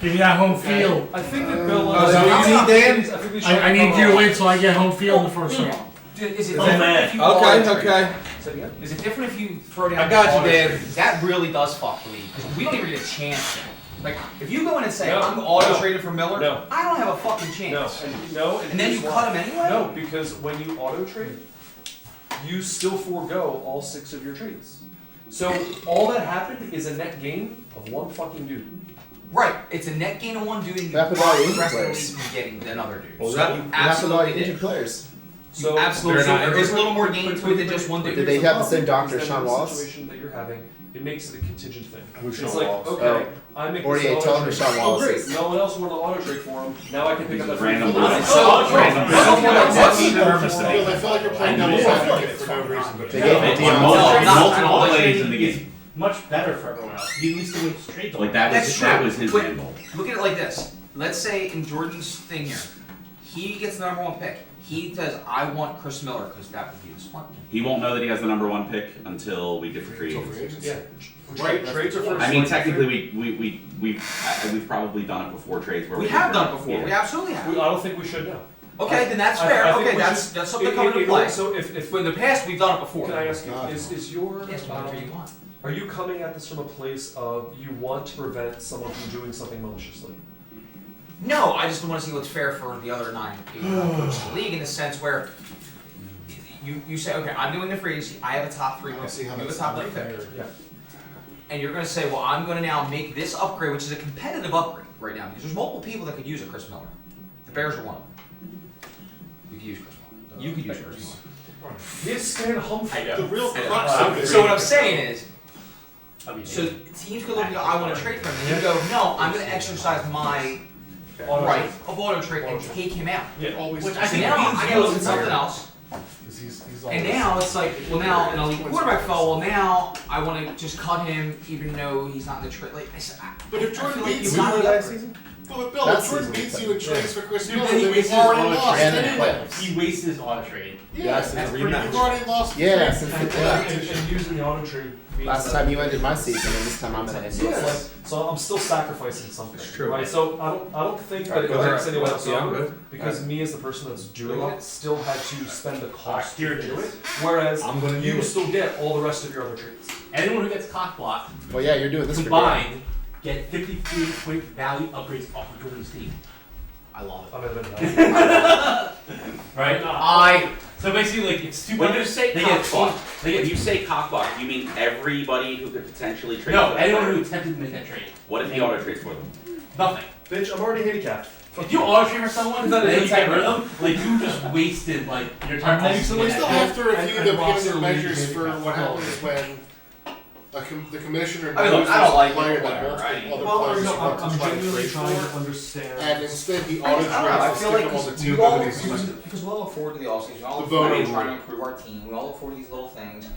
Give me that home field. I think that Bill. I need you to wait till I get home field in the first round. Is it different if you Okay. Is it different if you throw down? I got you, Dan. That really does fuck with me because we don't even get a chance. Like, if you go in and say I'm auto traded for Miller, I don't have a fucking chance. And then you cut him anyway. No, because when you auto trade, you still forego all 6 of your trades. So all that happened is a net gain of 1 fucking dude. Right, it's a net gain of 1 dude, and you That block about the injured rest of the players. league from getting another dude. Well, So that- you What happened to all absolutely injured did. players? So absolutely, there's a little more gain to it than just 1 dude. Did they have the same doctor, Is that Sean the Wallace? situation that you're having, it makes it a contingent thing. Who's It's Sean like, Wallace? okay, I make 48, this tell auto him trade. to Sean Oh, Wallace great, is. no one else wanted to auto trade for him. Now I can pick up that Random free bullshit. Random Purpose to Bill, me. I feel like you're playing devil's advocate for no reason. They gave him On multiple plays in the game. Much better for everyone else. He at least the way straight. Like that was his But end goal. look at it like this. Let's say in Jordan's thing here, he gets the #1 pick. He says, I want Chris Miller because that would be the smart thing. He won't know that he has the #1 pick until we get to free agency. Yeah. Right, trades are first. I mean, technically, we've probably done it before trades where We have done it before. Yeah. We absolutely have. I don't think we should now. Okay, then that's I fair. think Okay, we that's should- something coming into play. So if But in the past, we've done it before. can I ask you, is your Yes, whatever you want. are you coming at this from a place of you want to prevent someone from doing something maliciously? No, I just want to see what's fair for the other 9 people across the league in the sense where you say, okay, I'm doing the free agency. I have a top 3 I pick. don't see You how have a that's top 3 fair. pick. Yeah. And you're going to say, well, I'm going to now make this upgrade, which is a competitive upgrade right now, because there's multiple people that could use a Chris Miller. The Bears are one of them. You could use Chris Miller. You could use Chris Miller. He's Stan Humphrey. The real crux of it. So what I'm saying is, so teams could look and go, I want to trade for him. And you go, no, I'm going to exercise my right of auto trade and take him out. Yeah. Always Which I think now I got to look at something else. And now it's like, well, now an elite quarterback fell. Well, now I want to just cut him, even though he's not in the trade. Like, But if Jordan feel like beats you you got the last upgrade. season? But Bill, That if Jordan season, beats you in trades for Chris Dude, Miller, then he then wastes you've his already auto lost trade. anyway. He wastes his auto trade. Yeah, since That's the pretty rematch. you've already lost. Yeah, trade. since the And using the auto trade means last that- time you ended my season, and this time I'm gonna end So it's yours. like, so I'm still sacrificing something, It's true. right? So I don't think that it Go ahead. takes anyone else Yeah, I'm over, good. because me as the person that's doing it still had to spend the cost Here to it do is. it, whereas I'm gonna you do it. still get all the rest of your other trades. Anyone who gets cock blocked Well, yeah, you're doing this for combined get 53-point value upgrades off of Jordan's team. I love I'm in that. Right? So basically, like, it's 2 When you say they get cockblock, when you say cockblock, you mean everybody who could potentially trade No, for that anyone player? who attempted to make that trade. What if he auto trades for them? Nothing. Bitch, I'm already handicapped. If you auto trade for someone and then you get rid of them, like, you just wasted, like, your time. We still have to review the roster punitive measures league for what handicap. happens when the commissioner I mean, look, knows I don't there's a like player the that player, wants right? other Well, players no, to want to I'm try to genuinely trade trying for, to understand. and instead he I auto don't know, I trades feel to like stick them on the we team all that he's because we all look forward to the offseason, we all The look forward to voter trying to rule. improve our team, we all look forward to these little things.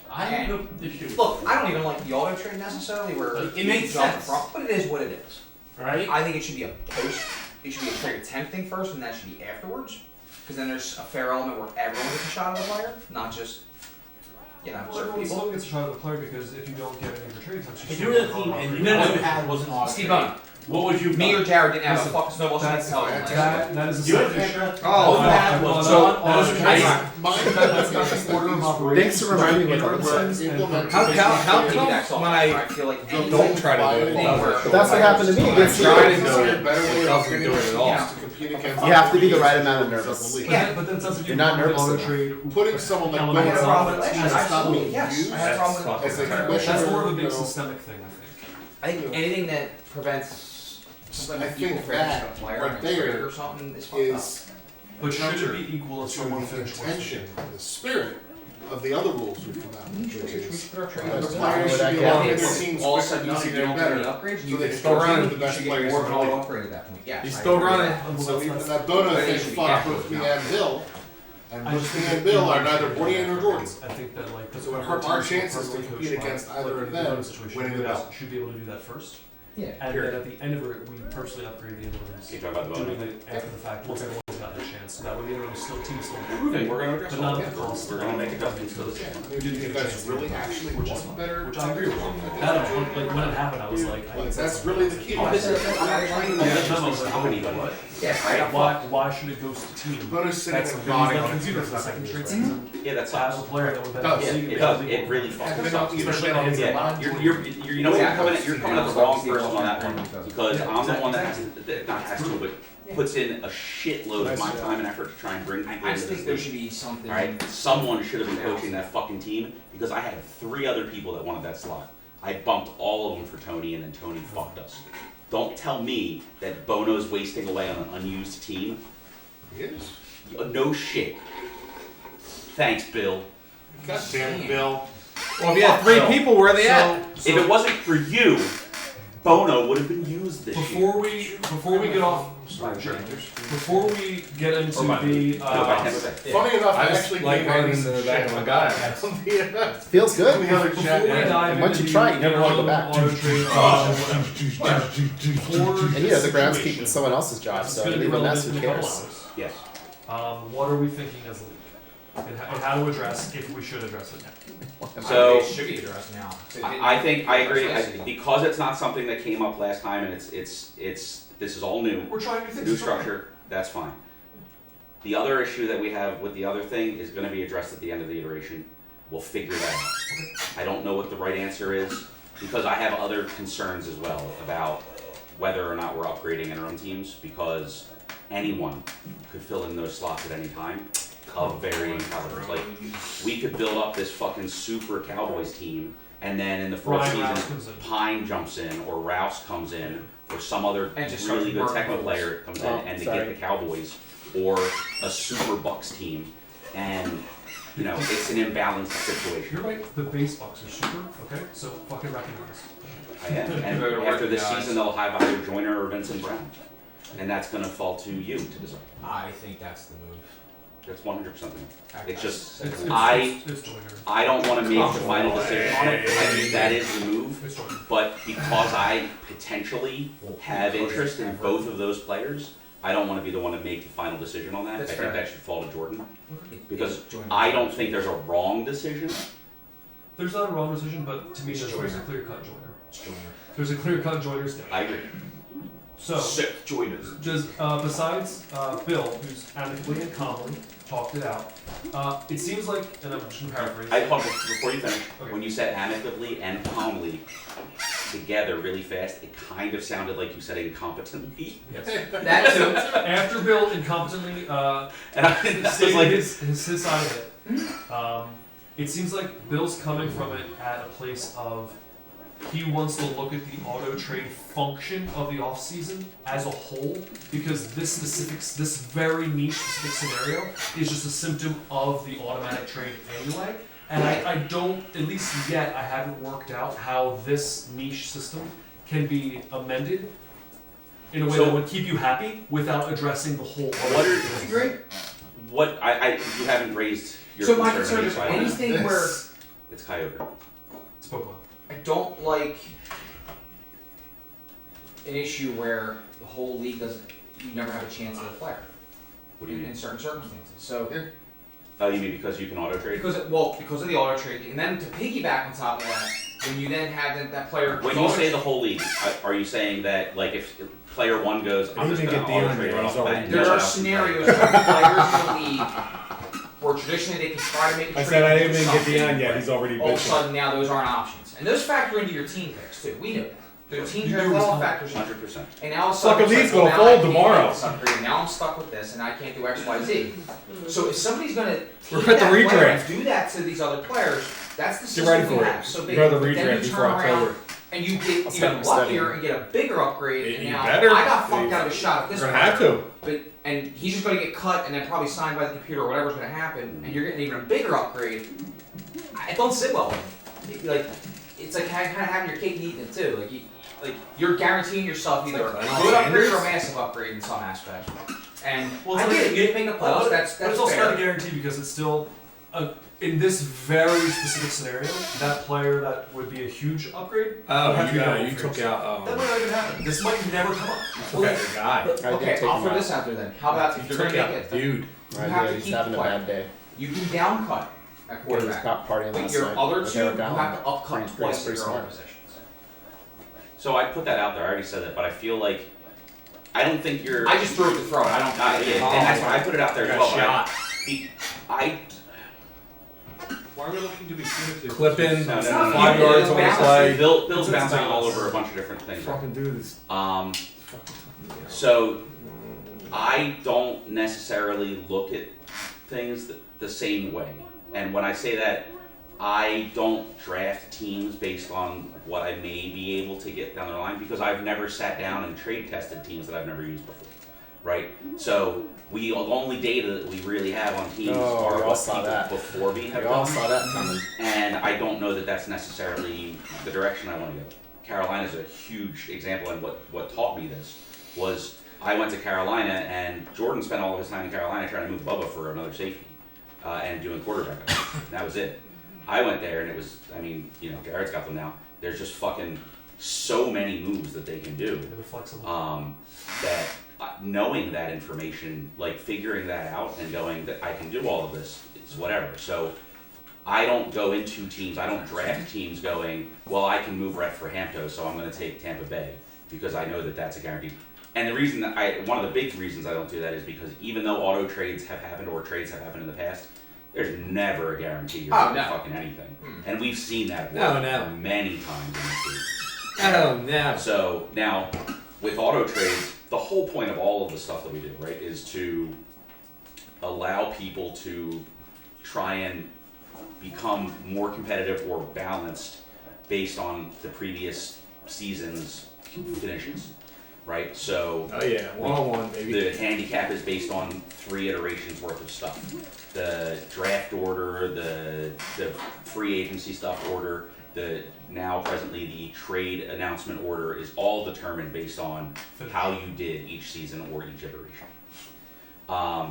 I have no issue. Look, I don't even like the auto trade necessarily, where It you makes jump sense. front, but it is what it is. Right? I think it should be a post. It should be a trade attempt thing first, and that should be afterwards. Because then there's a fair element where everyone gets a shot at the player, not just certain Everyone people. still gets a shot at the player because if you don't get any of your trades, that's just If you were the team and you all you had was an auto Steve trade, Bowen, what would you me or Jared didn't have Listen, a fucking snowball so that's- tell them. that is a You had selfish. to Oh, all you had was so- one auto so- trade. Order of operations. Thanks for reminding me what Order that of says. implement- How Maybe come that's all. when I feel like don't try to do it? But that's what happened to me against you. Trying to Is do there a it, better way it of doesn't getting do it at all. to compete against You have to be the other right teams amount of in the nervous. league? Yeah. But then since if You're not nervous auto enough. trade, Putting someone like Element I had a Bowen problem with as it. Absolutely, being yes. used I had a problem with as a it. commissioner, that's more of a big you know, systemic thing, I think. I think anything that prevents I think equal fairness that of a player right and it's there fair or something is fucked up. is But should counter it be equal if to someone the finished worse? intention, the spirit of the other rules we've come out with, which We is should put our trade Yeah, the numbers that's players fine. should be Yeah, allowed If their it's teams all quicker, said and done, easier, you and don't get any better. upgrades, So you they can can still run run into the best you should get players more in of the an league. upgrade at that point. Yes, He's I still agree with running. that. So even that Bono But it thing should be fucked afterwards with me now. and Bill, and I both just me think and that Bill the are neither Bordian nor Jordan. I think that like So it hurt our chances to compete against either of them winning the belt. Should be able to do that first. Yeah. And then at the end of it, we personally upgrade the other ones. You talking about the Doing voting? it after the fact, once everyone's got their chance. chance. So that way the interim team is still improving. We're gonna address but all not of at it. the cost. We're gonna make adjustments to the system. I mean, do you think that's really actually better? Which I agree with. Like when it happened, I was like, That's really the key. I'm not trying to Yeah, stop anybody. Yeah, why should it go to the team? Bonus sitting That's in the the reason body. that computer for the second straight season. Yeah, that As sucks. a player that would Does. benefit. It does. It really fucking sucks. Especially on his Yeah, you're you know what, you're coming at the wrong person on that one, because I'm the one that has to, that not has to, but puts in a shitload of my time and effort to try and bring people I into just this think there league. should be something. Alright, someone should have been coaching that fucking team, because I had 3 other people that wanted that slot. I bumped all of them for Tony, and then Tony fucked us. Don't tell me that Bono's wasting away on an unused team. Yes. No shit. Thanks, Bill. God damn it, Bill. Well, if you had 3 people, where are they at? If it wasn't for you, Bono would have been used this year. Before we get off, before we get into Or by- the No, by 10%. Funny enough, I I just actually like gave running Andy into the some back shit of my about guy. that on the, Feels good. on the other before chat. we dive Once you into try it, you the never want to go back. auto trade, And you know, the ground's keeping someone else's job, It's so gonna be even relevant less, in who a couple cares? hours. Yes. What are we thinking as a league? And how to address, if we should address it now. So- It should be addressed now. I think, I agree, because it's not something that came up last time, and it's, this is all new. We're trying new things. New it's fine. structure, that's fine. The other issue that we have with the other thing is gonna be addressed at the end of the iteration. We'll figure that out. I don't know what the right answer is, because I have other concerns as well about whether or not we're upgrading interim teams, because anyone could fill in those slots at any time of varying calibers. Like, we could build up this fucking super Cowboys team, and then in the fourth Ryan Rouse season, comes in. Pine jumps in, or Rouse comes in, or some other And just really starts good burning Tecmo player comes in, Oh, and they sorry. get the Cowboys, or a super Bucks team, and, you know, it's an imbalanced situation. You're right, the base bucks are super, okay? So fucking recognize. I am, and Better after this recognize. season, they'll have either Joyner or Vincent Brown, and that's gonna fall to you to decide. I think that's the move. That's 100% me. It's just, It's Joyner. I don't wanna make the final decision on it, I think that is the move. It's Joyner. But because I potentially have interest in both of those players, I don't want to be the one to make the final decision on that. That's I think fair. that should fall to Jordan. It- Because it's Joyner. I don't think there's a wrong decision. There's not a wrong decision, but to me, It's there's Joyner. a clear cut Joyner. It's Joyner. There's a clear cut Joyner's day. I agree. So, Sick Joiners. does, besides Bill, who's amicably and calmly talked it out, it seems like, and I'm just gonna paraphrase. Hold on, before you finish, Okay. when you said amicably and calmly together really fast, it kind of sounded like you said incompetently. Yes. That too. After Bill incompetently And I was stated like, his side of it, it seems like Bill's coming from it at a place of he wants to look at the auto trade function of the off season as a whole, because this very niche specific scenario is just a symptom of the automatic trade anyway. And I don't, at least yet, I haven't worked out how this niche system can be amended in a way that would keep you happy without addressing the whole auto What trade are- thing. Great. what, you haven't raised your So my concern concern to me, is so I don't know. anything where It's Kyogre. It's Pokemon. I don't like an issue where the whole league doesn't, you never have a chance at a player What do you in mean? certain circumstances. So Oh, you mean because you can auto trade? because of the auto trade, and then to piggyback on top of that, when you then have that player. When you say the whole league, are you saying that, like, if player one goes, I'm just Even gonna get auto Dion trade there, right he's off the bat already and there dish are out to scenarios players? where players in the league, where traditionally they can try to make a trade. I said I and didn't do even get something, Dion yet. He's already all of a bitching. sudden now those aren't options, and those factor into your team picks too. We know that. The team You picks do all respond. factors in. 100%. And now all of a sudden, Fucking it's league's like, gonna well, now I fold can't tomorrow. make this upgrade, now I'm stuck with this, and I can't do X, Y, Z. So if somebody's gonna We're take at the that player redraft. and do that to these other players, that's the Get system ready we for have. it. So You're at the then redraft you before turn around October. and you get I'll start even luckier studying. and get a bigger upgrade. And You now better. I got fucked out of a shot at this We're gonna player. have to. But and he's just gonna get cut and then probably signed by the computer or whatever's gonna happen, and you're getting even a bigger upgrade. It don't sit well with me. Like it's like kind of having your cake and eating it too. Like you're guaranteeing yourself either a good upgrade or a massive upgrade in some aspects. And Well, I it's get like- it. You didn't make the playoffs. That's but it's also fair. not a guarantee because it's still In this very specific scenario, that player that would be a huge upgrade. would have to be double you figures. took out. That might not even happen. This might never come up. Took out your guy. Okay, I'll throw this out there then. How about if you're going to make it? Dude. You Right, have yeah, to he's keep having the a player. bad day. You can down cut at He's quarterback. not partying But last your night other with two, Eric you Allen. have to up cut Pretty twice at pretty your own smart. positions. So I put that out there. I already said that, but I feel like I don't think you're. I just threw it to throw it. I don't. Yeah, and that's why I put it out there as Got well. shot. I Why are we looking to be punitive? Clipping. No, no, It's no, not no, 5 no, yards it's on the balanced. play. Bill's It's bouncing all balanced. over a bunch of different things. right? Fucking dude is. So I don't necessarily look at things the same way. And when I say that, I don't draft teams based on what I may be able to get down the line because I've never sat down and trade tested teams that I've never used before, right? So the only data that we really have on teams Oh, are we all what saw people that. before me have We all done. saw that coming. And I don't know that that's necessarily the direction I want to go. Carolina's a huge example, and what taught me this was I went to Carolina, and Jordan spent all of his time in Carolina trying to move Bubba for another safety and doing quarterback. That was it. I went there, and it was, I mean, you know, Garrett's got them now. There's just fucking so many moves that they can do. They're flexible. That knowing that information, like figuring that out and going that I can do all of this, is whatever. So I don't go into teams, I don't draft teams going, well, I can move Rhett for Hampton, so I'm going to take Tampa Bay because I know that that's a guarantee. And the reason that one of the big reasons I don't do that is because even though auto trades have happened or trades have happened in the past, there's never a guarantee you're going to fucking anything. And we've seen that work many times in this league. Oh, no. So now, with auto trades, the whole point of all of the stuff that we do, right, is to allow people to try and become more competitive or balanced based on the previous season's finishes, right? So Oh, yeah. 1-on-1, baby. the handicap is based on 3 iterations worth of stuff. The draft order, the free agency stuff order, now presently the trade announcement order is all determined based on how you did each season or each iteration.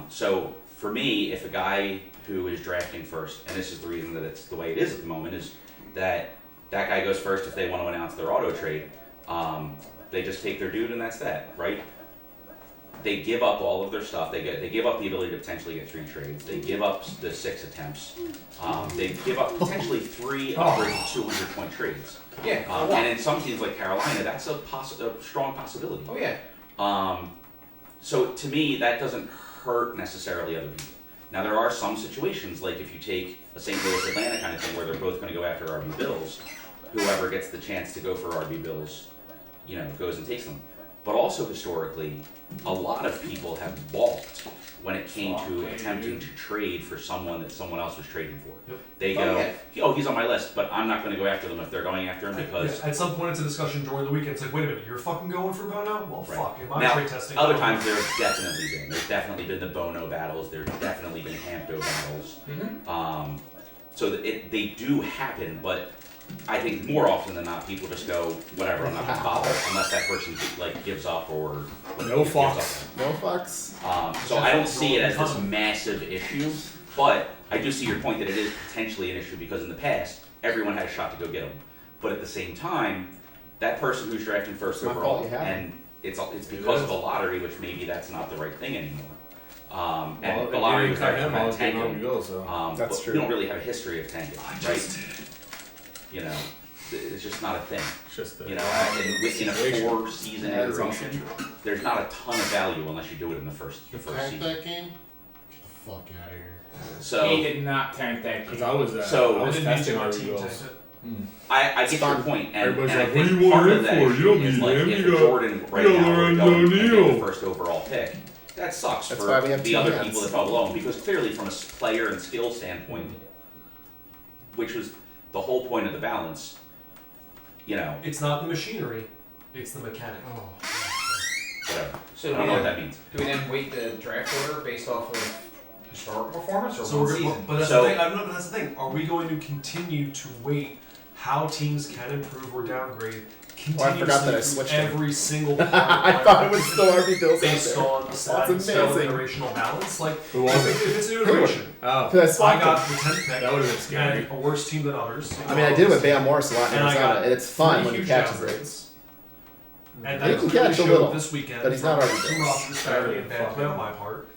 So for me, if a guy who is drafting first, and this is the reason that it's the way it is at the moment, is that guy goes first if they want to announce their auto trade. They just take their dude and that's that, right? They give up all of their stuff. They give up the ability to potentially get 3 trades. They give up the 6 attempts. They give up potentially 3 upwards of 200-point trades. Yeah. And in some teams like Carolina, that's a strong possibility. Oh yeah. So to me, that doesn't hurt necessarily other people. Now there are some situations, like if you take a St. Louis Atlanta kind of thing, where they're both going to go after RB Bills, whoever gets the chance to go for RB Bills, you know, goes and takes them. But also historically, a lot of people have balked when it came to attempting to trade for someone that someone else was trading for. Yep. They go, oh, he's on my list, but I'm not going to go after them if they're going after him because... Yeah, at some point it's a discussion during the week. It's like, wait a minute, you're fucking going for Bono? Well, Right. fuck, am I Now, trade testing? other times there's definitely been the Bono battles, there's definitely been Hampton battles. So that they do happen, but I think more often than not, people just go, whatever, I'm not gonna bother unless that person like gives up or No gives fucks. up. No fucks. So I don't see it as this massive issue, but I do see your point that it is potentially an issue because in the past everyone had a shot to go get them, but at the same time, that person who's drafting first It's my overall, fault you have and it's because of a lottery, which maybe that's not the right thing anymore. And Well, the lottery was cut there him, to I was getting tanking. on go, so. That's But true. We don't really have a history of tanking, right? You know, it's just not a thing. It's just You know, in a 4-season That is also iteration, there's not a ton of value unless you do it in the first Tank season. that game? Get the fuck out of here. So He did not tank that Because game. I was So- I was didn't need testing to, our our team wheels. tanked it. I get your fun. point, and Everybody's I like, think what do you part want of him that for? issue You don't is need like him. if You got- Jordan right you got now were Lorenzo going and get Neal. the first overall pick, that sucks That's for why we have the two other hands. people that fell below him because clearly from a player and skill standpoint, which was the whole point of the balance, you know, It's not the machinery, it's the mechanic. Oh. whatever. So I do don't we know what then, that means. do we then weight the draft order based off of historical performance or So one we're season? but that's So- the thing. I don't know, but that's the thing. Are we going to continue to weight how teams can improve or downgrade Oh, I forgot that I continuously switched through him. every single I thought it was still RB Bills out based there. on a sliding That's scale of amazing. iterational balance. Like, Who was it? if it's an iteration, Oh, Because I I swapped got him. the 10th pick that would have been scary. and a worse team than others. I mean, I did it with Bam Morris a lot in And I Arizona, got and it's fun 3 when he huge catches it. downgrades. And He that can clearly catch a showed little, this weekend. but he's not from already too good. roster disparity and bad play on my part.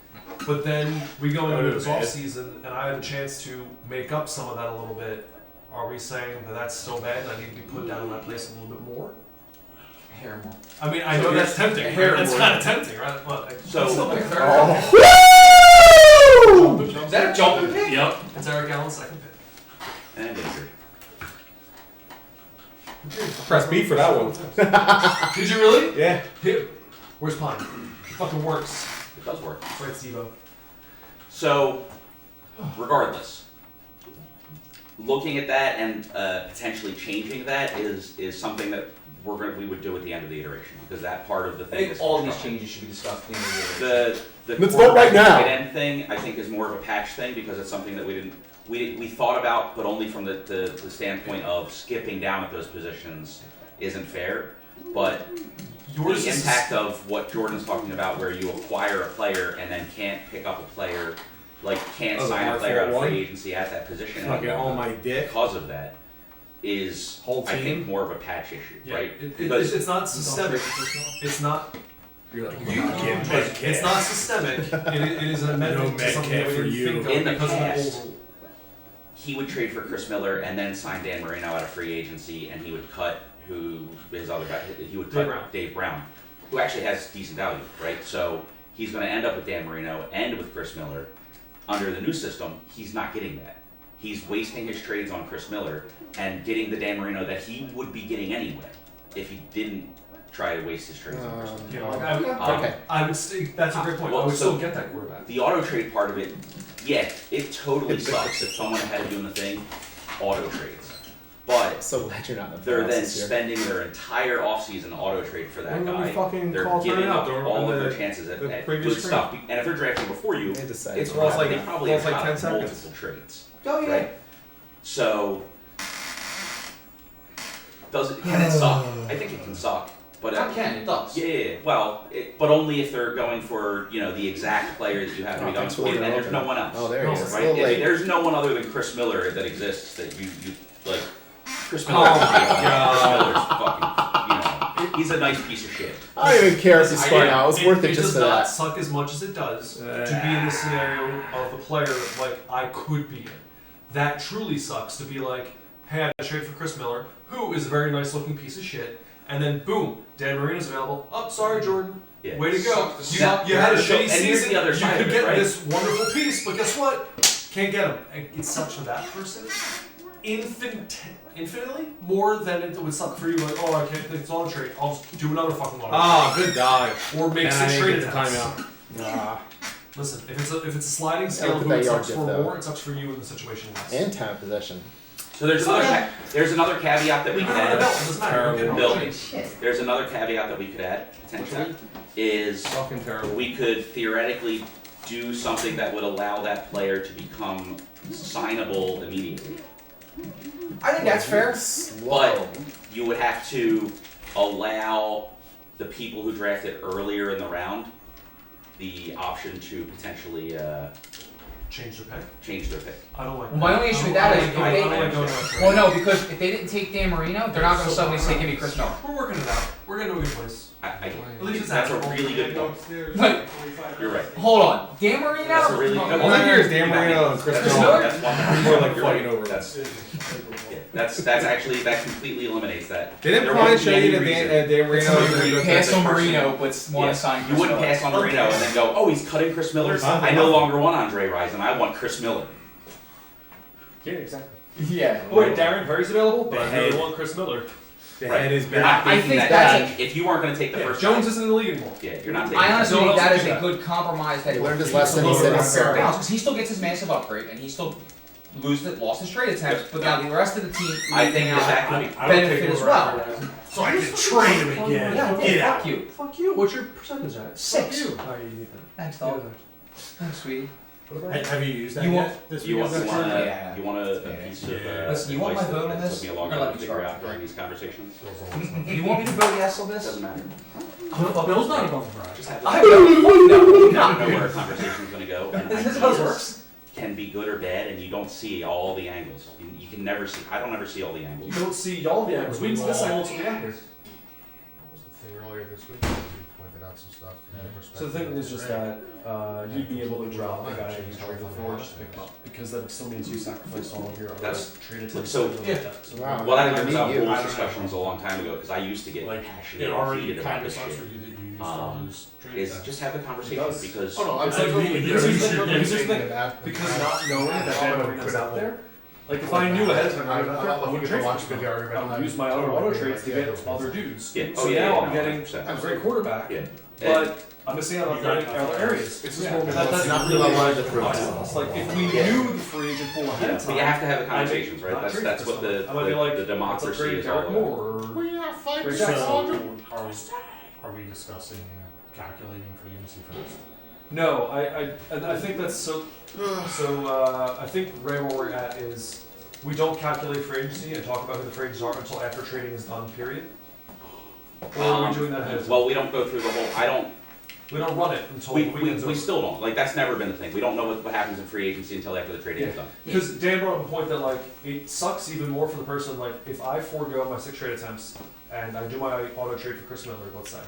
But then we go into this bad. offseason, and I have a chance to make up some of that a little bit. Are we saying that that's so bad and I need to be put down in my place a little bit more? Hair more. I mean, I So know here's that's tempting. a hair Right? That's more. kind of tempting, right? But I So- still pick third. Oh. Woo! Is that a jumping pick? Yep, it's Eric Allen's second pick. And injured. Press B for that one. Did you really? Yeah. Here. Where's Pine? It fucking works. It does work. That's right, Steve-O. So, regardless, looking at that and potentially changing that is something that we would do at the end of the iteration, because that part of the I thing think is all these constructed. changes should be discussed at the end of the year. The Let's vote right quarterback now. tight end thing I think is more of a patch thing, because it's something that we thought about, but only from the standpoint of skipping down at those positions isn't fair. But Yours the is impact of what Jordan's talking about, where you acquire a player and then can't pick up a player, like can't Oh, the sign a player out of R41? free agency at that position Fucking anymore on my dick. because of that is, Whole I think, team? more of a patch issue, Yeah, right? it's not systemic. It's not. You're like, You, it's not systemic. It is an amendment No to something that Metcalf we for didn't you. think of In the because of the past. old rule. He would trade for Chris Miller and then sign Dan Marino out of free agency, and he would cut his other guy. He would cut Dave Brown. Dave Brown, who actually has decent value, right? So he's going to end up with Dan Marino and with Chris Miller. Under the new system, he's not getting that. He's wasting his trades on Chris Miller and getting the Dan Marino that he would be getting anyway if he didn't try to waste his trades on Chris Miller. Yeah, Okay. I would say that's a great point. Well, I would so- still get that quarterback. The auto trade part of it, yeah, it totally sucks if someone had doing the thing, auto trades. But So glad you're not in the they're playoffs then this year. spending their entire offseason auto trade for that When we guy. fucking They're call giving timeout, up they're all on of their the- chances at the good previous screen. stuff. And if they're drafting before you, They decided It's to lost have like- they that. probably lost have like 10 got seconds. multiple trades. Oh yeah. Right? So, can it suck? I think it can suck. But That can, it does. yeah, well, but only if they're going for the exact player that you have to be Oh, going thanks for, for and leaving it there's open. no one else. Oh, there No, he is. Right? A little late. There's no one other than Chris Miller that exists that you like. Chris Miller. Oh, Chris Miller's fucking. He's a nice piece of shit. I don't even care if he's I- scoring out. It was worth it just does for not that. suck as much as it does to be in the scenario of a player like I could be in. That truly sucks to be like, hey, I traded for Chris Miller, who is a very nice looking piece of shit, and then boom, Dan Marino's available. Oh, sorry, Jordan. Yeah. Way to go. Suck. You had a So- shitty and here's season. the other You side could of it, get right? this wonderful piece, but guess what? Can't get him. And it sucks for that person infinitely more than it would suck for you. Like, oh, I can't think it's auto trade. I'll just do another fucking auto Ah, good dog. trade. Or make And I 6 didn't trade get the attempts. timeout. Ah, Listen, if it's a sliding scale, look at who that it yard sucks dip, for though. more, it sucks for you in the situation less. and time of possession. So there's another caveat that we No, could no, no, add. no, it doesn't matter. You're Bill, getting there's another caveat that we could add potentially is Fucking terrible. we could theoretically do something that would allow that player to become signable immediately. I think that's fair. Slow. You would have to allow the people who drafted earlier in the round the option to potentially change their pick. change their pick. I don't like Well, my only issue with that is if I they- don't like going to a trade. Well, no, because if they didn't take Dan Marino, they're not going to suddenly say, "Give me Chris Miller." We're working it out. We're getting to a good place. At least it's that's a applicable. really good point. But You're right. hold on, Dan Marino. That's a really good All I hear is Dan You got me. Marino and Chris That's Miller? That's one. More like You're right. fighting over. That's actually that completely eliminates that. Didn't There Brian wouldn't show be you any that reason. Dan Marino? So you Because pass the on person- Marino, but want Yeah. to sign You Chris wouldn't Miller. pass on Marino and then go, oh, he's cutting Chris Miller. I no longer want Andre Rison. I want Chris Miller. Yeah, exactly. Yeah. Oh, wait, Darren Perry's available, but I Hey. really want Chris Miller. The Right. head is You're back. not I making think that that's change. If you weren't going to take the Yeah, first Jones guy, isn't in the league anymore. yeah, you're not taking. I the honestly No one think else that can is do a that. good compromise that Learned his keeps lesson, the he load said on he's fair sorry. balance, 'cause he still gets his massive upgrade and he still lost his trade attempts, but now the rest of the team I think out that could be. benefit as well. So I can trade him again. Yeah, Get fuck out. you. Fuck you. What's your percentage at? 6. Fuck you. Oh, you need that. Thanks, dog. Thanks, sweetie. Have you used that You yet? This You want, weekend? Yeah. you want a piece of Listen, you want my advice vote on that this? took me a long Or time let to me figure start? out during these conversations? You want me to vote yes on It this? doesn't matter. Bill's not above the prize. Just have I to don't know where a conversation's gonna go. And This is how this ideas works. can be good or bad, and you don't see all the angles. You can never see. I don't ever see all the You angles. don't see all the angles. We this angle to the angles. What was the thing earlier this week? You pointed out some stuff. So the thing is just that you'd be able to drop the guy who's trying to forge to pick him up because that still means you sacrifice all of your other That's- traded tips. so- and like that. So Wow. Well, I learned Meet about you. rules discussions a long time ago because I used to get Like, passionate it and already heated kind about of this sucks shit. for you that you used all those trade Is tests. just have the conversation does. because Oh no, I'm I saying agree. Here's the thing, you're here's the saying thing, that because not knowing that that arena's out there, like if Well, I knew ahead of time I'm I not wouldn't looking trade to watch for video him. argument. I would I'm use my totally auto agree trades with to you. get other dudes. Yeah. So Oh, yeah, now yeah, I'm no, getting 100%. a great quarterback, Yeah. but I'm missing out on getting other areas. It's just Yeah, more and realistic. that's Not really really why the the fruit. process. Like if we Yeah. knew the free agent pool ahead Yeah, of but time, you have to have the I conversations, may right? not trade That's for what someone. the I might be like, the let's democracy upgrade is all Derek about. Moore or We are fighting Great so Jackson. Are we discussing calculating free agency first? No, I think that's so. I think right where we're at is we don't calculate free agency and talk about who the free agents are until after trading is done. Period. Or are we doing that ahead of time? Well, we don't go through the whole. We don't run it until We, the we, weekend's we over. still don't. Like that's never been the thing. We don't know what happens in free agency until after the trading is done. Because Dan brought up a point that like it sucks even more for the person like if I forego my 6 trade attempts and I do my auto trade for Chris Miller, let's say,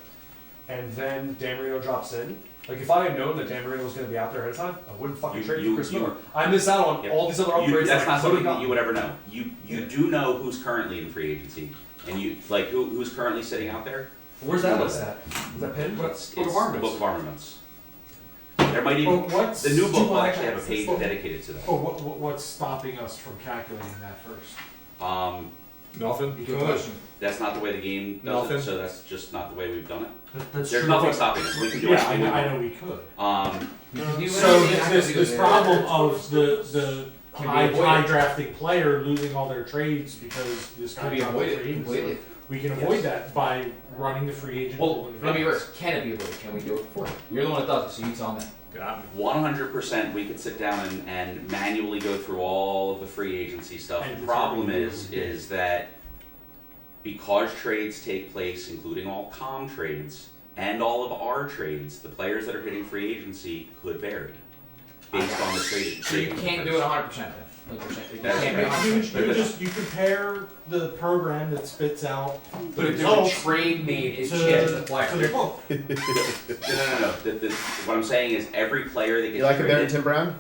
and then Dan Marino drops in. Like if I had known that Dan Marino was going to be out there ahead of time, I wouldn't fucking trade for Chris Miller. I miss out on Yep. all these other You, upgrades. that's that I not could've something that gotten. you would ever know. You do know who's currently in free agency, and you like who's currently sitting out there. Where's that list at? Is that pinned? It's Book of the Armaments. Book of Armaments. There might even What's the new book will why- actually have a page dedicated to that. What's stopping us from calculating that first? Nothing. Because That's not the way the game does Nothing. it, so that's just not the way we've done it. That's There's true. nothing stopping us. We can do yeah, I anything we know, I want. know we could. You So literally have to this do this it. problem of the Can be high avoided. drafting player losing all their trades because this Can guy be got free avoided agency, completely. we can avoid that by running the free agent. Well, pool in let me advance. risk. Can it be avoided? Can we do it for you? You're the one that does it, so you tell me. Got me. 100% we could sit down and manually go through all of the free agency stuff. And The problem determine is who that because trades take place, including all com trades and all of our trades, the players that are hitting free agency could vary based on the trade. So you can't do it 100% then. Like you're saying. You That's can't do right. 100%. You just you compare the program that spits out But if there's a results trade made, it's to, changed the to player. the book. No. What I'm saying is every player that gets You like a traded Barrington Brown?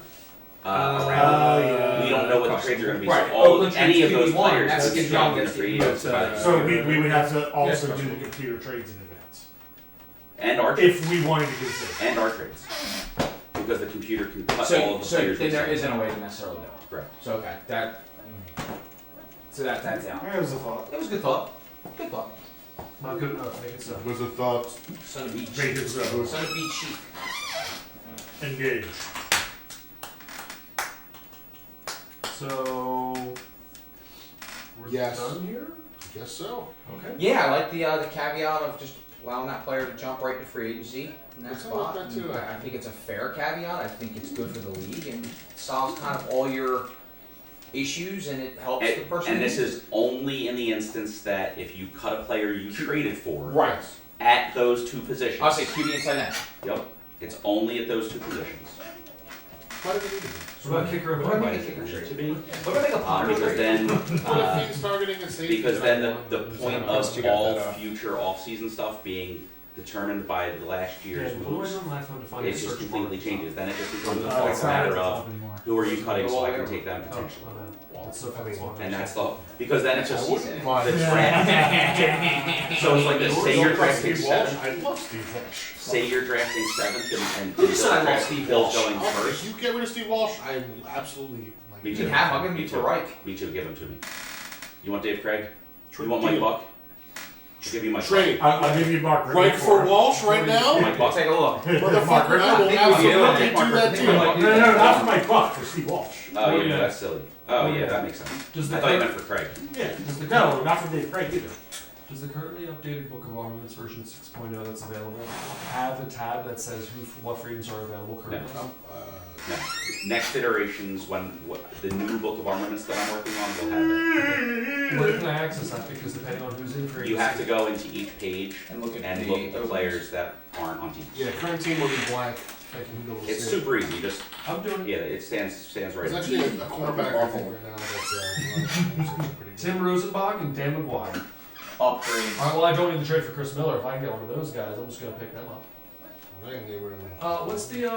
around, yeah. we don't know what the trades are going to be. Right. So all Oakland any of trades those QB1, players that's that's gets dropped young, in a it's free getting agency. better. So we would have to also Yes, do the computer trades in advance And our trades. if we wanted to consider. And our trades. Because the computer can cut all So, of the so players. then we there send. isn't a way to necessarily do it. Correct. So okay, that. So that's out. That was a thought. That was a good thought. Good thought. Not good enough. Make it so. Was a thought. Son of beach. Make it so. Son of beach sheep. Engage. So we're Yes. done here. Guess so. Okay. Yeah, I like the caveat of just allowing that player to jump right into free agency in that Yes, I like spot. that too. I think it's a fair caveat. I think it's good for the league and solves kind of all your issues and it helps the person. And this is only in the instance that if you cut a player you traded for right. at those two positions. I'll say QB inside end. Yep. It's only at those two positions. Why do we need it? So about kicker and What about punt make a kicker trade? To be. What about make a punter Because trade? then, What if he's targeting a safety? because then the point Post, you of got all that off. future off-season stuff being determined by the last year's What do I moves, do on last one to find it the just search completely bar? changes. Then it just becomes a Oh, it's matter not of who are you cutting so I can take them Oh, potentially. my bad. That's so funny. And that's the, because then it's just, I wouldn't mind. the draft. So it's like this, say you're drafting Steve Walsh. seventh, I love Steve Walsh. say you're drafting seventh and Who said I love Bill's Steve Bill's Walsh? going If first. you get rid of Steve Walsh, I will absolutely like. Me You too. can have him. I'm gonna Me be too. for Reich. Me too, give him to me. You want Dave Craig? You want Mike Buck? I'll give you Mike Trade. I'll give you Mark Rickman Right for Walsh right Buck. now? Mike I'll Buck. take a look. Motherfucker, I will I think we absolutely do. I do think Mark that Rickman too. might do No, not for Mike Buck, for Steve Walsh. Oh, Yeah. yeah, that's silly. Oh, yeah, that makes sense. Does I the thought you cur- meant for Craig. Yeah, no, not for Dave Craig either. Does the currently updated Book of Armaments version 6.0 that's available have a tab that says what free agents are available currently? No. Next iterations, the new book of armaments that I'm working on will have Where can I access that? Because depending on who's in for it. You have to go into each page And look at and look at the players that aren't on teams. Yeah, current team will be blank. I can go It's see it. super easy. Just I'm doing yeah, it stands right. There's actually a cornerback I think right now that's pretty good. Tim Rosenbach and Dan McGuire. Upgrade. Alright, well I don't need to trade for Chris Miller. If I can get one of those guys, I'm just gonna pick them up. I think they were in What's the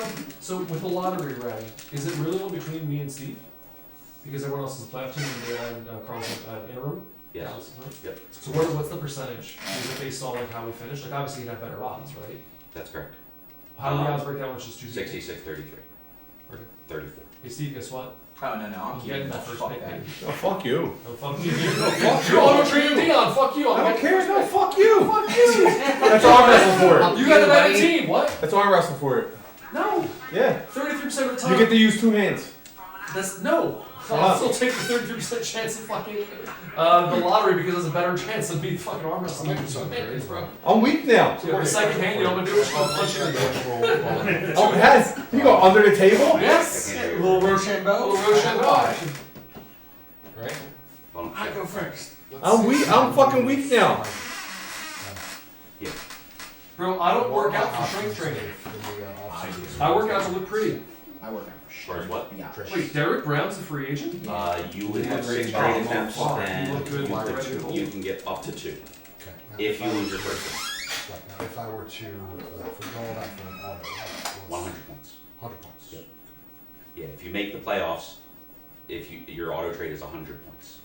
so with the lottery, Ray, is it really only between me and Steve? Because everyone else is a playoff team and Carl's interim? Yeah. Alice, right? Yep. So what's the percentage? Is it based on like how we finish? Like obviously you'd have better odds, right? That's correct. How many odds break down with just two people? 66, 33. Okay. 34. Hey Steve, guess what? Oh, no, I'm You getting that first Fuck pick, that. baby. Oh, fuck you. No, fuck you. No, fuck You're auto trading Dion. Fuck you. I don't getting- care. No, fuck you. Fuck you. That's all I'm wrestling for it. You got a better team. What? That's all I'm wrestling for it. No. Yeah. 33% of the time. You get to use 2 hands. That's no. I'll still take the 33% chance of fucking the lottery because it's a better chance of me fucking arm wrestling. Bro. I'm weak now. So the second hand, you know what I'm gonna do? Is I'll punch you in the dick. Oh, it has. You go under the table? Yes. I can't do it. Little Rochambeau. Little Rochambeau action. right. Hold on. I go first. I'm weak. I'm fucking weak now. Bro, I don't work out for strength training. I work out to look pretty. I work out As far as what? Yeah. Wait, Derek Brown's a free agent? You would have 6 Oh, trade attempts, fuck. You and look good. you can get up to 2 Okay. if you lose your first Right, now if I were to, if we're going out for an auto, one. 100 points. 100 points. Yep. Yeah, if you make the playoffs, your auto trade is 100 points.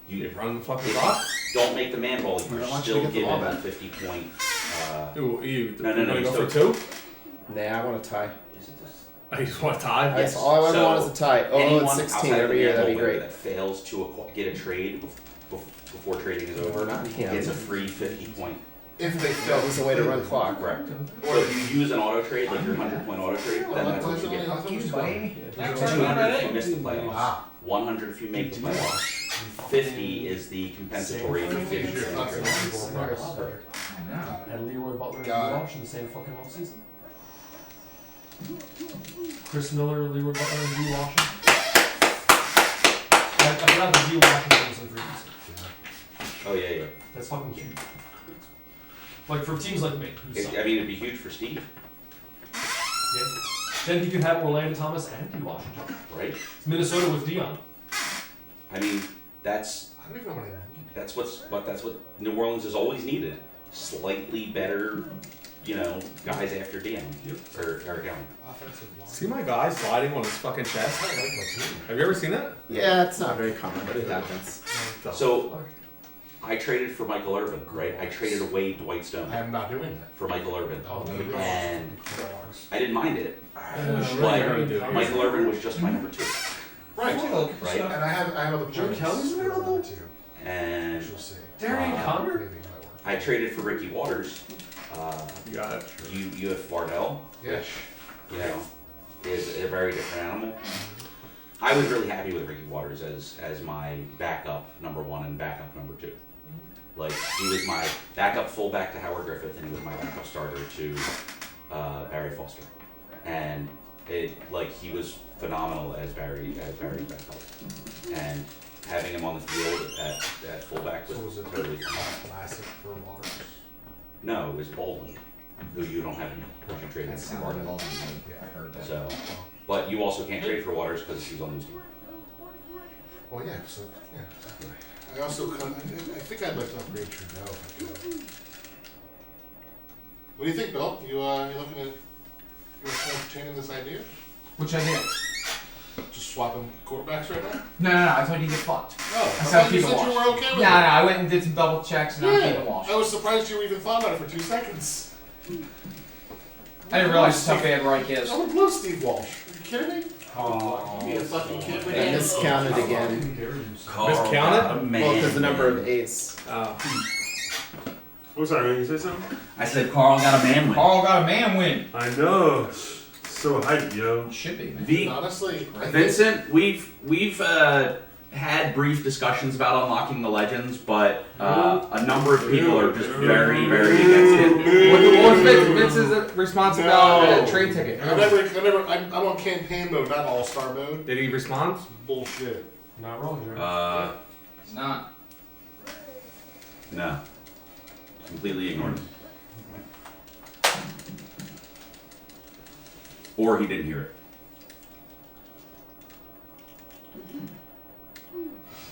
You run the fucking If clock? you don't make the man ball, you're I want you to still get the ball given a back. 50-point. Ooh, you. No, You you go still- for 2? Nah, I want to tie. Is it this? I just want to tie. That's all I ever want is a tie. Oh, Anyone it's 16 outside of every the year. man That'd be ball winner great. that fails to get a trade before trading is over, Yeah. gets a free 50-point. If they That fail, was the way to run clock. Correct. So if you use an auto trade, like your 100-point auto trade, then that's what you get. 200 if you miss the playoffs. Ah. 100 if you make the playoffs. 50 is the compensatory for 50. And Leroy Butler and Got it. Walsh in the same fucking offseason? Chris Miller, Leroy Butler, and D. Washington? I forgot the D. Washington was in free agency. Oh yeah. That's fucking huge. Like for teams like me, who suck. I mean, it'd be huge for Steve, Yeah. Then he could have Orlando Thomas and D. Washington. right? It's Minnesota with Dion. I mean, that's I don't even know what I need. that's what New Orleans has always needed. Slightly better, guys after Dion or Gallon. Offensive line. See my guy sliding on his fucking chest? I like my team. Have you ever seen that? Yeah, it's not very common, but it happens. So I traded for Michael Irvin, right? I traded away Dwight Stone I am not doing that. for Michael Irvin, Oh, no, you're and I didn't mind it. really But Michael Irvin was just my number 2, Right. right? And I have other Joe points. Kelly's available? Too. And Which we'll see. Darian Connor? Maybe it might work. I traded for Ricky Waters. You got it. You have Wardell, Yeah. which is a very different animal. I was really happy with Ricky Waters as my backup number 1 and backup number 2. Like he was my backup fullback to Howard Griffith, and he was my backup starter to Barry Foster. And he was phenomenal as Barry's backup. And having him on the field at fullback was So was it totally fine. classic for Waters? No, it was Baldwin, who you don't have because you traded That's for hard Baldwin. I heard that. So, but you also can't trade for Waters because he's on the team. Well, yeah. So yeah. Exactly. I also I think I'd like to upgrade Trudeau. If I could. What do you think, Bill? You looking at entertaining this idea? Which I did. Just swapping quarterbacks right now? No, I told you to get fucked. Oh, I said thought you keep said it you were okay with No, it. I went and did some double checks and I'm keeping Walsh. I was surprised you even thought about it for 2 seconds. I didn't realize just how bad Reich is. I would love Steve Walsh. Are you kidding me? Oh. You fucking kid me? And miscounted again. Miscounted? man. Well, because the number of ace. Oh, sorry, you say something? I said Carl got a man win. Carl got a man win. I know. So hype, yo. Should be, man. Honestly, I think Vincent, we've had brief discussions about unlocking the legends, but a number of people are just very, very against it. What was Vince's response about a trade ticket? I'm on campaign mode, not all-star mode. Did he respond? Bullshit. Not wrong, Jerry. It's not. No. Completely ignored it. Or he didn't hear it.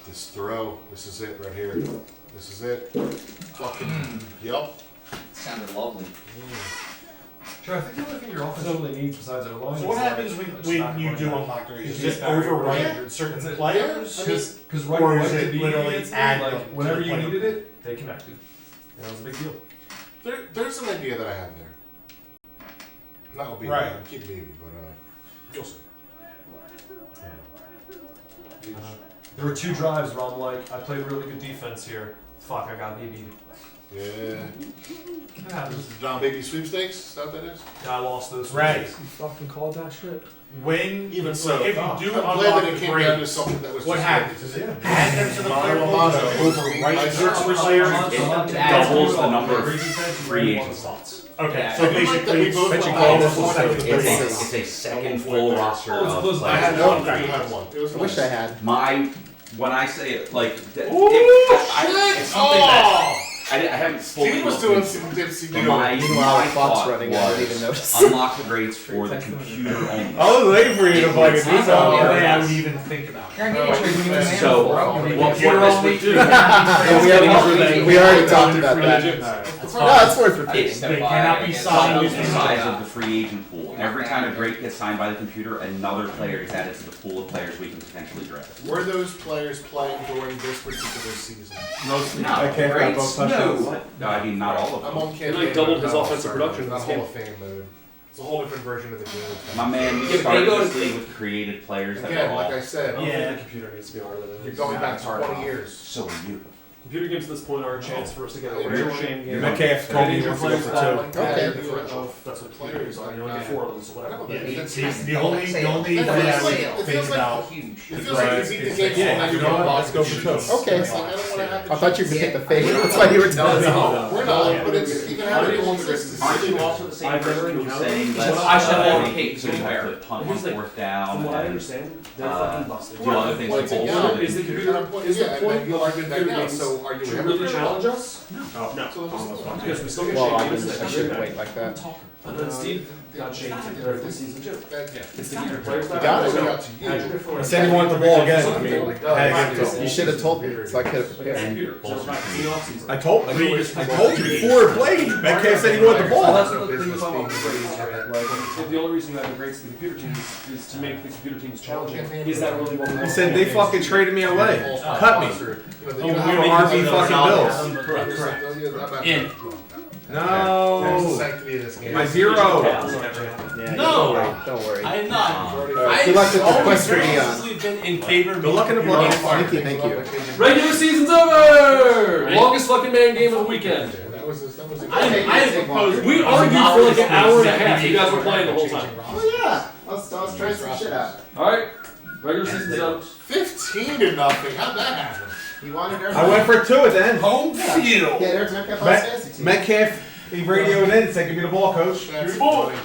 This throw. This is it right here. This is it. Fucking. Yep. Sounded lovely. Sure, I think the only thing your offense really needs besides a line. So what happens when you do unlock the Is Is it it overwrite Yeah. certain Is it- players? Because right Or away is at it the beginning literally against me, add them like to whenever the you player? needed it, they connected. That was a big deal. There's an idea that I have there. That will be Right. keep maybe, but you'll see. There were 2 drives where I'm like, I played really good defense here. Fuck, I got BB'd. Yeah. That happens. John Baby sweepstakes. Is that what that is? I lost those. Right. You fucking called that shit. When Even like, so, if you I'm do glad unlock that it the came down to grades, something that was what just happens? Is it Yeah. add them to the player pool? Mono, Does it overwrite certain players? It doubles the number of free agent spots. Okay, I so do like that basically, we both bet you went call on this this one one. It's a second full roster of those- I had players. one. You had one. It was I wish I had. When I say it, like, Ooh, it's something that Oh! I haven't fully Steve was looked doing into. some dipsy But do. my Meanwhile, the clock's thought running. I didn't even was notice. unlock the grades for the computer only. I was waiting for you to fucking do that's the only something. way I would even think about it. You're gonna get your new So, what this would do, We already talked about that. No, it's worth repeating. it's They cannot be signed doubles with the size of the free agent pool. Every time a grade gets signed by the computer, another player is added to the pool of players we can potentially draft. Were those players playing during this particular season? Mostly. No, I can't grab both touchdowns. No, I mean, not all of I'm them. on campaign. like doubled mode, his not offensive all-star production mode, in Not this Hall of Fame mode. It's a whole different version of the game. My man, we Yeah, but started they go this to- league with created players that Again, were like all. I said, Yeah. The computer needs to be harder than it you're is. going back hard 20 enough. years. So are you. Computer games at this point are a chance for us to get a You're real doing- shame game. Metcalf told me he wants to go for two. Okay. That's what players are. You only get 4 of them, so whatever. Yeah, Yeah, that's- the only It thing I would feels like- it think feels like- about. Huge. It feels like you beat the game so Yeah, now you you're know going what? to Let's go for two. Okay. It's like, I don't want to have to I thought you were gonna hit the fade. That's why you were telling me. We're not, but it's even having it on this. Aren't you also the same I've person never who was encountered- saying Well, let's I should have play, advocated so you have to punt on Here's like- fourth down From what I and understand, they're uh, fucking busted. do other things Well, like it's a bullshit. gallon. Is the computer is the point you'll argue that computer now, games so are you to a really hypocrite? challenge us? No. So let's Because we still get Well, shame games I that shouldn't come wait like that. And then Steve got shamed during the season too. It's the computer players that got it. It's up to you. Had you before. He said he wanted the ball again. I mean, I had to give it to him. You should have told me, so I could have prepared. Computer. So we're back to the offseason. I told you before it played. Metcalf said he wanted the So ball. that's what the thing was all about the grades, right? Like, the only reason we have the grades to the computer teams is to make the computer teams challenging. Is that really what we want? He said they fucking traded me away. Cut me. You We were RB fucking Bills. Correct. In. No. Sanctity of this game. My zero. Yeah, No. Don't worry. I am not. Good luck with the quest for Dion. I've been in favor of Good luck in the playoffs. Thank you, thank you. Regular season's over! Longest fucking man game of the weekend. That was I have proposed. We argued for like an hour and a half. You guys were playing the whole time. Oh yeah, I was trying some shit out. Alright, regular season's up. 15-0. How'd that happen? You wanted her. I went for two at the end. Home field. Yeah, there's Metcalf on his fantasy team. Metcalf, he radioed in and said, give me the ball, coach. That's Your boy. funny.